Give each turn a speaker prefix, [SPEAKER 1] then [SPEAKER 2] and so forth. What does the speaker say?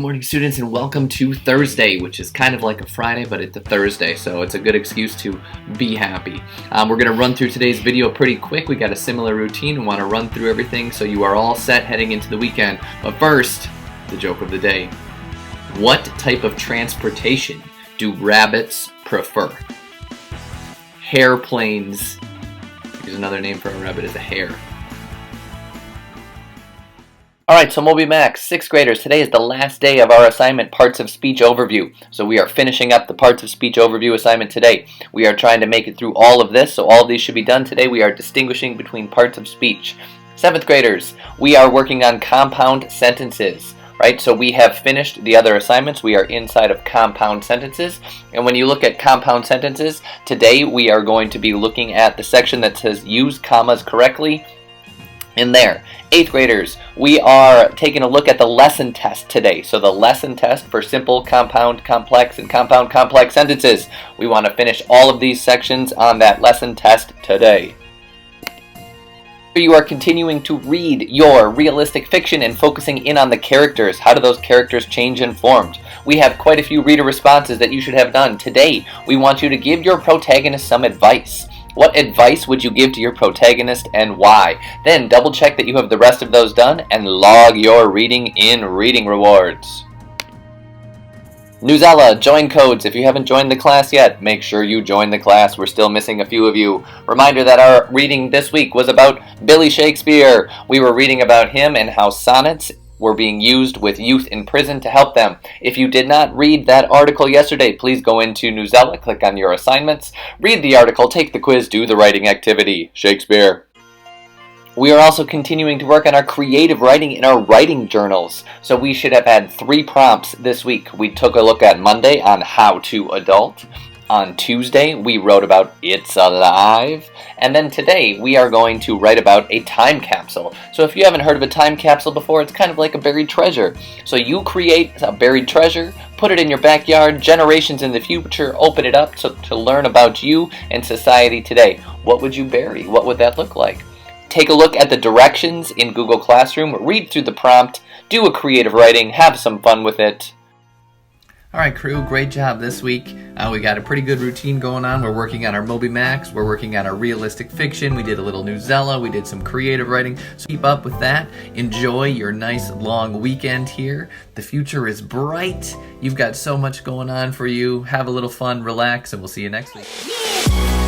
[SPEAKER 1] morning, students, and welcome to Thursday, which is kind of like a Friday, but it's a Thursday, so it's a good excuse to be happy. We're going to run through today's video pretty quick. We got a similar routine and want to run through everything so you are all set heading into the weekend. But first, the joke of the day. What type of transportation do rabbits prefer? Hairplanes. Here's another name for a rabbit is a hare. Alright, so MobyMax, 6th graders, today is the last day of our assignment, Parts of Speech Overview. So we are finishing up the Parts of Speech Overview assignment today. We are trying to make it through all of this, so all of these should be done today. We are distinguishing between parts of speech. 7th graders, we are working on compound sentences. Right, so we have finished the other assignments. We are inside of compound sentences. And when you look at compound sentences, today we are going to be looking at the section that says use commas correctly in there. 8th graders, we are taking a look at the lesson test today. So the lesson test for simple, compound, complex, and compound complex sentences. We want to finish all of these sections on that lesson test today. You are continuing to read your realistic fiction and focusing in on the characters. How do those characters change and form? We have quite a few reader responses that you should have done. Today, we want you to give your protagonist some advice. What advice would you give to your protagonist and why? Then double check that you have the rest of those done and log your reading in reading rewards. Newsela, join codes. If you haven't joined the class yet, make sure you join the class. We're still missing a few of you. Reminder that our reading this week was about Billy Shakespeare. We were reading about him and how sonnets were being used with youth in prison to help them. If you did not read that article yesterday, please go into Newsela, click on your assignments, read the article, take the quiz, do the writing activity. Shakespeare. We are also continuing to work on our creative writing in our writing journals. So we should have had 3 prompts this week. We took a look at Monday on how to adult. On Tuesday, we wrote about It's Alive. And then today, we are going to write about a time capsule. So if you haven't heard of a time capsule before, it's kind of like a buried treasure. So you create a buried treasure, put it in your backyard, generations in the future, open it up to learn about you and society today. What would you bury? What would that look like? Take a look at the directions in Google Classroom, read through the prompt, do a creative writing, have some fun with it. Alright crew, great job this week. We got a pretty good routine going on. We're working on our MobyMax, we're working on our realistic fiction, we did a little Newsela, we did some creative writing. So keep up with that. Enjoy your nice long weekend here. The future is bright. You've got so much going on for you. Have a little fun, relax, and we'll see you next week.